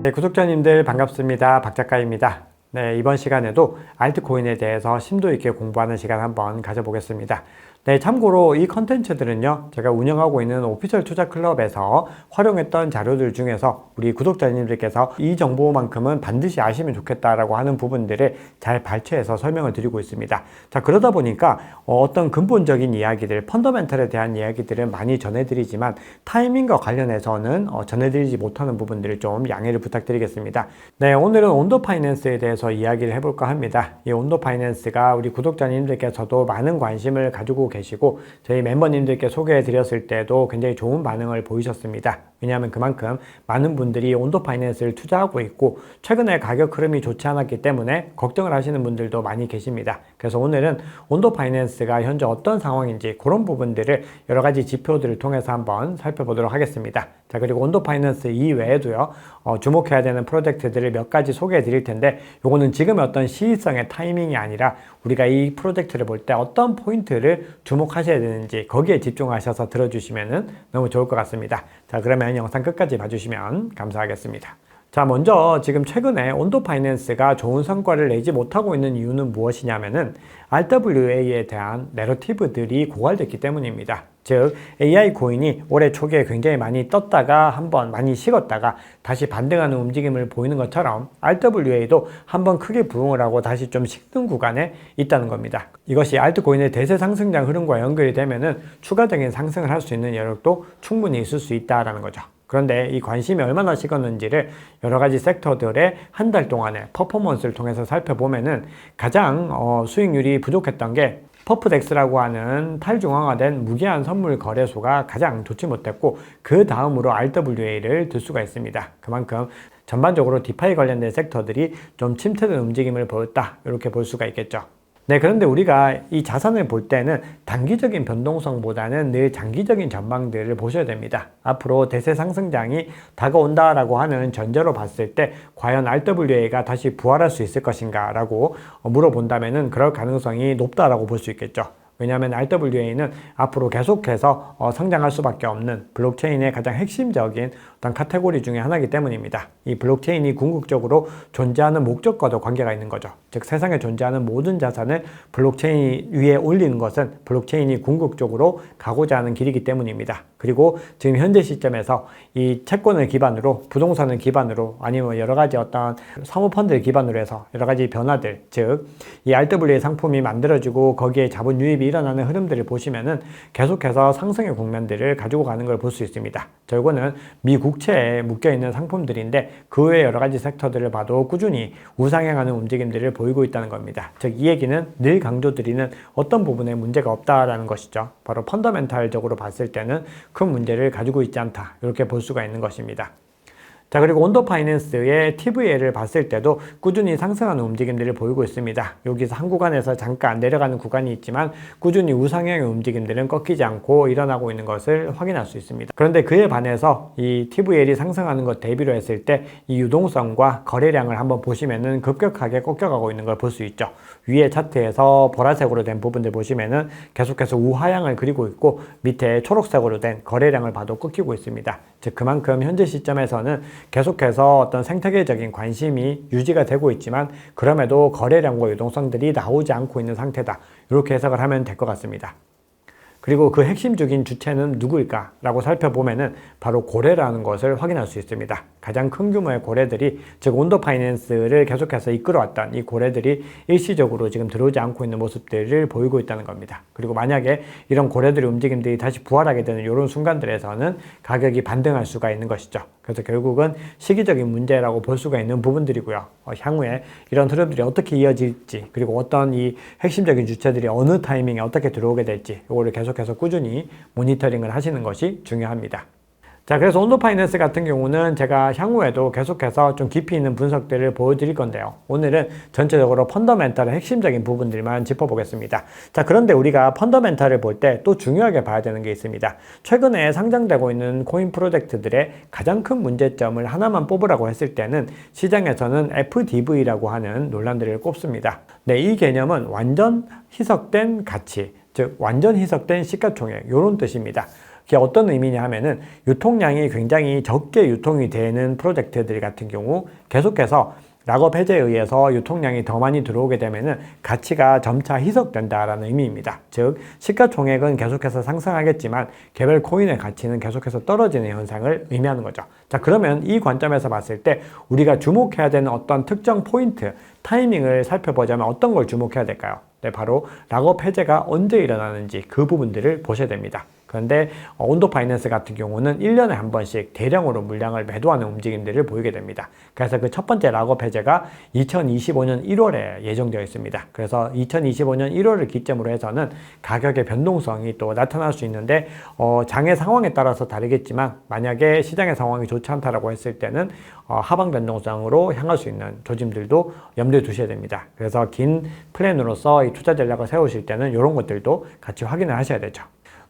네, 구독자님들 반갑습니다. 박 작가입니다. 네, 이번 시간에도 알트코인에 대해서 심도 있게 공부하는 시간 한번 가져보겠습니다. 네, 참고로 이 컨텐츠들은요, 제가 운영하고 있는 오피셜 투자 클럽에서 활용했던 자료들 중에서 우리 구독자님들께서 이 정보만큼은 반드시 아시면 좋겠다라고 하는 부분들을 잘 발췌해서 설명을 드리고 있습니다. 자, 그러다 보니까 어떤 근본적인 이야기들, 펀더멘털에 대한 이야기들은 많이 전해드리지만 타이밍과 관련해서는 전해드리지 못하는 부분들을 좀 양해를 부탁드리겠습니다. 네, 오늘은 온도 파이낸스에 대해서 이야기를 해볼까 합니다. 이 온도 파이낸스가 우리 구독자님들께서도 많은 관심을 가지고 계시고 저희 멤버님들께 소개해 드렸을 때도 굉장히 좋은 반응을 보이셨습니다. 왜냐하면 그만큼 많은 분들이 온도 파이낸스를 투자하고 있고 최근에 가격 흐름이 좋지 않았기 때문에 걱정을 하시는 분들도 많이 계십니다. 그래서 오늘은 온도 파이낸스가 현재 어떤 상황인지 그런 부분들을 여러 가지 지표들을 통해서 한번 살펴보도록 하겠습니다. 자, 그리고 온도 파이낸스 이외에도요, 주목해야 되는 프로젝트들을 몇 가지 소개해 드릴 텐데 요거는 지금의 어떤 시의성의 타이밍이 아니라 우리가 이 프로젝트를 볼 때 어떤 포인트를 주목하셔야 되는지 거기에 집중하셔서 들어주시면 너무 좋을 것 같습니다. 자, 그러면 영상 끝까지 봐주시면 감사하겠습니다. 자, 먼저 지금 최근에 온도 파이낸스가 좋은 성과를 내지 못하고 있는 이유는 무엇이냐면은 RWA에 대한 내러티브들이 고갈됐기 때문입니다. 즉 AI 코인이 올해 초기에 굉장히 많이 떴다가 한번 많이 식었다가 다시 반등하는 움직임을 보이는 것처럼 RWA도 한번 크게 부응을 하고 다시 좀 식는 구간에 있다는 겁니다. 이것이 알트코인의 대세 상승장 흐름과 연결이 되면은 추가적인 상승을 할 수 있는 여력도 충분히 있을 수 있다라는 거죠. 그런데 이 관심이 얼마나 식었는지를 여러 가지 섹터들의 한 달 동안의 퍼포먼스를 통해서 살펴보면은 가장 수익률이 부족했던 게 퍼프덱스라고 하는 탈중앙화된 무기한 선물 거래소가 가장 좋지 못했고 그 다음으로 RWA를 들 수가 있습니다. 그만큼 전반적으로 디파이 관련된 섹터들이 좀 침체된 움직임을 보였다, 이렇게 볼 수가 있겠죠. 네, 그런데 우리가 이 자산을 볼 때는 단기적인 변동성보다는 늘 장기적인 전망들을 보셔야 됩니다. 앞으로 대세 상승장이 다가온다라고 하는 전제로 봤을 때 과연 RWA가 다시 부활할 수 있을 것인가 라고 물어본다면은 그럴 가능성이 높다라고 볼 수 있겠죠. 왜냐하면 RWA는 앞으로 계속해서 성장할 수밖에 없는 블록체인의 가장 핵심적인 어떤 카테고리 중에 하나이기 때문입니다. 이 블록체인이 궁극적으로 존재하는 목적과도 관계가 있는 거죠. 즉 세상에 존재하는 모든 자산을 블록체인 위에 올리는 것은 블록체인이 궁극적으로 가고자 하는 길이기 때문입니다. 그리고 지금 현재 시점에서 이 채권을 기반으로, 부동산을 기반으로, 아니면 여러 가지 어떤 사모펀드를 기반으로 해서 여러 가지 변화들, 즉 이 RWA 상품이 만들어지고 거기에 자본 유입이 일어나는 흐름들을 보시면은 계속해서 상승의 국면들을 가지고 가는 걸 볼 수 있습니다. 결국은 미 국채에 묶여있는 상품들인데 그 외에 여러 가지 섹터들을 봐도 꾸준히 우상향하는 움직임들을 보이고 있다는 겁니다. 즉 이 얘기는 늘 강조드리는 어떤 부분에 문제가 없다라는 것이죠. 바로 펀더멘탈적으로 봤을 때는 큰 문제를 가지고 있지 않다, 이렇게 볼 수가 있는 것입니다. 자, 그리고 온도 파이낸스의 TVL을 봤을 때도 꾸준히 상승하는 움직임들을 보이고 있습니다. 여기서 한 구간에서 잠깐 내려가는 구간이 있지만 꾸준히 우상향의 움직임들은 꺾이지 않고 일어나고 있는 것을 확인할 수 있습니다. 그런데 그에 반해서 이 TVL이 상승하는 것 대비로 했을 때 이 유동성과 거래량을 한번 보시면은 급격하게 꺾여가고 있는 걸 볼 수 있죠. 위에 차트에서 보라색으로 된 부분들 보시면은 계속해서 우하향을 그리고 있고 밑에 초록색으로 된 거래량을 봐도 꺾이고 있습니다. 즉 그만큼 현재 시점에서는 계속해서 어떤 생태계적인 관심이 유지가 되고 있지만 그럼에도 거래량과 유동성들이 나오지 않고 있는 상태다, 이렇게 해석을 하면 될 것 같습니다. 그리고 그 핵심적인 주체는 누구일까 라고 살펴보면은 바로 고래라는 것을 확인할 수 있습니다. 가장 큰 규모의 고래들이, 즉 온도 파이낸스를 계속해서 이끌어왔던 이 고래들이 일시적으로 지금 들어오지 않고 있는 모습들을 보이고 있다는 겁니다. 그리고 만약에 이런 고래들의 움직임들이 다시 부활하게 되는 이런 순간들에서는 가격이 반등할 수가 있는 것이죠. 그래서 결국은 시기적인 문제라고 볼 수가 있는 부분들이고요. 향후에 이런 흐름들이 어떻게 이어질지, 그리고 어떤 이 핵심적인 주체들이 어느 타이밍에 어떻게 들어오게 될지 이거를 계속해서 꾸준히 모니터링을 하시는 것이 중요합니다. 자, 그래서 온도 파이낸스 같은 경우는 제가 향후에도 계속해서 좀 깊이 있는 분석들을 보여드릴 건데요. 오늘은 전체적으로 펀더멘탈의 핵심적인 부분들만 짚어보겠습니다. 자, 그런데 우리가 펀더멘탈을 볼 때 또 중요하게 봐야 되는 게 있습니다. 최근에 상장되고 있는 코인 프로젝트들의 가장 큰 문제점을 하나만 뽑으라고 했을 때는 시장에서는 FDV라고 하는 논란들을 꼽습니다. 네, 이 개념은 완전 희석된 가치, 즉 완전 희석된 시가총액, 이런 뜻입니다. 그게 어떤 의미냐 하면은 유통량이 굉장히 적게 유통이 되는 프로젝트들 같은 경우 계속해서 락업 해제에 의해서 유통량이 더 많이 들어오게 되면은 가치가 점차 희석된다라는 의미입니다. 즉, 시가총액은 계속해서 상승하겠지만 개별 코인의 가치는 계속해서 떨어지는 현상을 의미하는 거죠. 자, 그러면 이 관점에서 봤을 때 우리가 주목해야 되는 어떤 특정 포인트, 타이밍을 살펴보자면 어떤 걸 주목해야 될까요? 네, 바로 락업 해제가 언제 일어나는지 그 부분들을 보셔야 됩니다. 그런데 온도 파이낸스 같은 경우는 1년에 한 번씩 대량으로 물량을 매도하는 움직임들을 보이게 됩니다. 그래서 그 첫 번째 락업 해제가 2025년 1월에 예정되어 있습니다. 그래서 2025년 1월을 기점으로 해서는 가격의 변동성이 또 나타날 수 있는데 장의 상황에 따라서 다르겠지만 만약에 시장의 상황이 좋지 않다라고 했을 때는 하방 변동성으로 향할 수 있는 조짐들도 염두에 두셔야 됩니다. 그래서 긴 플랜으로서 이 투자 전략을 세우실 때는 이런 것들도 같이 확인을 하셔야 되죠.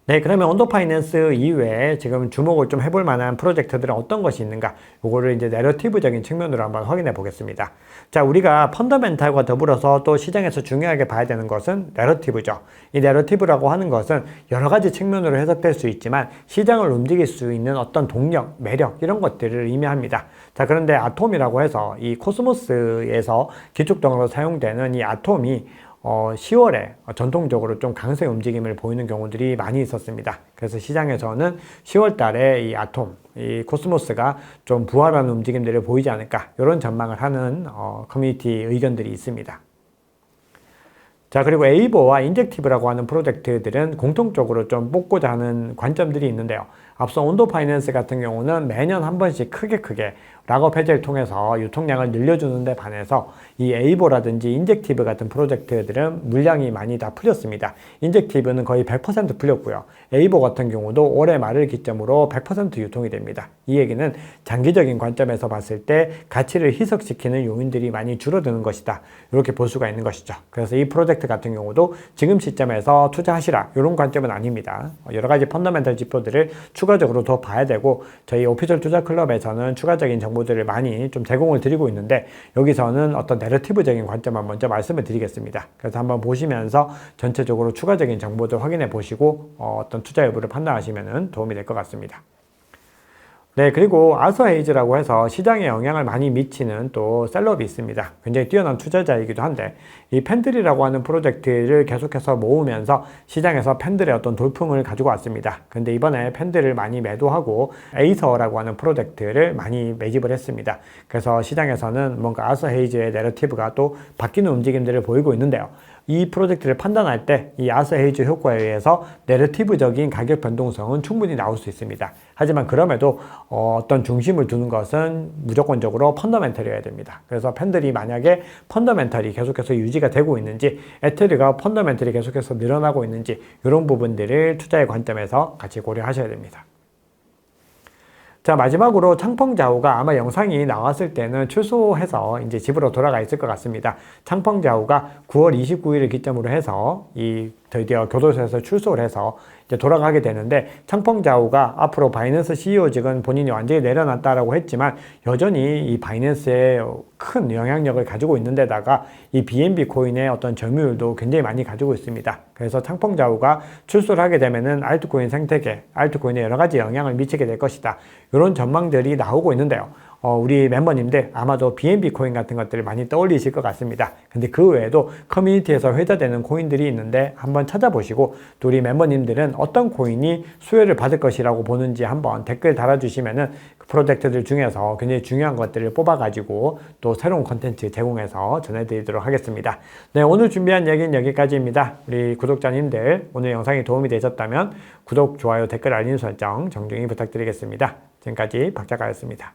네, 그러면 온도 파이낸스 이외에 지금 주목을 좀 해볼 만한 프로젝트들은 어떤 것이 있는가? 요거를 이제 내러티브적인 측면으로 한번 확인해 보겠습니다. 자, 우리가 펀더멘탈과 더불어서 또 시장에서 중요하게 봐야 되는 것은 내러티브죠. 이 내러티브라고 하는 것은 여러 가지 측면으로 해석될 수 있지만 시장을 움직일 수 있는 어떤 동력, 매력 이런 것들을 의미합니다. 자, 그런데 아톰이라고 해서 이 코스모스에서 기축통으로 사용되는 이 아톰이 10월에 전통적으로 좀 강세 움직임을 보이는 경우들이 많이 있었습니다. 그래서 시장에서는 10월 달에 이 아톰, 이 코스모스가 좀 부활하는 움직임들을 보이지 않을까 이런 전망을 하는 커뮤니티 의견들이 있습니다. 자, 그리고 에이버와 인젝티브라고 하는 프로젝트들은 공통적으로 좀 뽑고자 하는 관점들이 있는데요. 앞서 온도 파이낸스 같은 경우는 매년 한 번씩 크게 락업 해제를 통해서 유통량을 늘려주는 데 반해서 이 에이보라든지 인젝티브 같은 프로젝트들은 물량이 많이 다 풀렸습니다. 인젝티브는 거의 100% 풀렸고요. 에이보 같은 경우도 올해 말을 기점으로 100% 유통이 됩니다. 이 얘기는 장기적인 관점에서 봤을 때 가치를 희석시키는 요인들이 많이 줄어드는 것이다. 이렇게 볼 수가 있는 것이죠. 그래서 이 프로젝트 같은 경우도 지금 시점에서 투자하시라 이런 관점은 아닙니다. 여러 가지 펀더멘털 지표들을 추가적으로 더 봐야 되고 저희 오피셜 투자 클럽에서는 추가적인 정보들을 많이 좀 제공을 드리고 있는데 여기서는 어떤 내러티브적인 관점만 먼저 말씀을 드리겠습니다. 그래서 한번 보시면서 전체적으로 추가적인 정보들 확인해 보시고 어떤 투자 여부를 판단하시면 도움이 될 것 같습니다. 네, 그리고 아서 헤이즈라고 해서 시장에 영향을 많이 미치는 또 셀럽이 있습니다. 굉장히 뛰어난 투자자이기도 한데 이 팬들이라고 하는 프로젝트를 계속해서 모으면서 시장에서 팬들의 어떤 돌풍을 가지고 왔습니다. 근데 이번에 팬들을 많이 매도하고 에이서라고 하는 프로젝트를 많이 매집을 했습니다. 그래서 시장에서는 뭔가 아서 헤이즈의 내러티브가 또 바뀌는 움직임들을 보이고 있는데요. 이 프로젝트를 판단할 때 이 아서 헤이즈 효과에 의해서 내러티브적인 가격 변동성은 충분히 나올 수 있습니다. 하지만 그럼에도 어떤 중심을 두는 것은 무조건적으로 펀더멘털이어야 됩니다. 그래서 팬들이 만약에 펀더멘털이 계속해서 유지가 되고 있는지 에테르가 펀더멘털이 계속해서 늘어나고 있는지 이런 부분들을 투자의 관점에서 같이 고려하셔야 됩니다. 자, 마지막으로 창펑자오가 아마 영상이 나왔을 때는 출소해서 이제 집으로 돌아가 있을 것 같습니다. 창펑자오가 9월 29일을 기점으로 해서 드디어 교도소에서 출소를 해서 이제 돌아가게 되는데 창펑자오가 앞으로 바이낸스 CEO직은 본인이 완전히 내려놨다라고 했지만 여전히 이 바이낸스에 큰 영향력을 가지고 있는 데다가 이 BNB 코인의 어떤 점유율도 굉장히 많이 가지고 있습니다. 그래서 창펑자오가 출소를 하게 되면은 알트코인 생태계, 알트코인에 여러 가지 영향을 미치게 될 것이다. 이런 전망들이 나오고 있는데요. 우리 멤버님들 아마도 BNB 코인 같은 것들을 많이 떠올리실 것 같습니다. 근데 그 외에도 커뮤니티에서 회자되는 코인들이 있는데 한번 찾아보시고 또 우리 멤버님들은 어떤 코인이 수혜를 받을 것이라고 보는지 한번 댓글 달아주시면은 그 프로젝트들 중에서 굉장히 중요한 것들을 뽑아가지고 또 새로운 콘텐츠 제공해서 전해드리도록 하겠습니다. 네, 오늘 준비한 얘기는 여기까지입니다. 우리 구독자님들 오늘 영상이 도움이 되셨다면 구독, 좋아요, 댓글, 알림 설정 정중히 부탁드리겠습니다. 지금까지 박작가였습니다.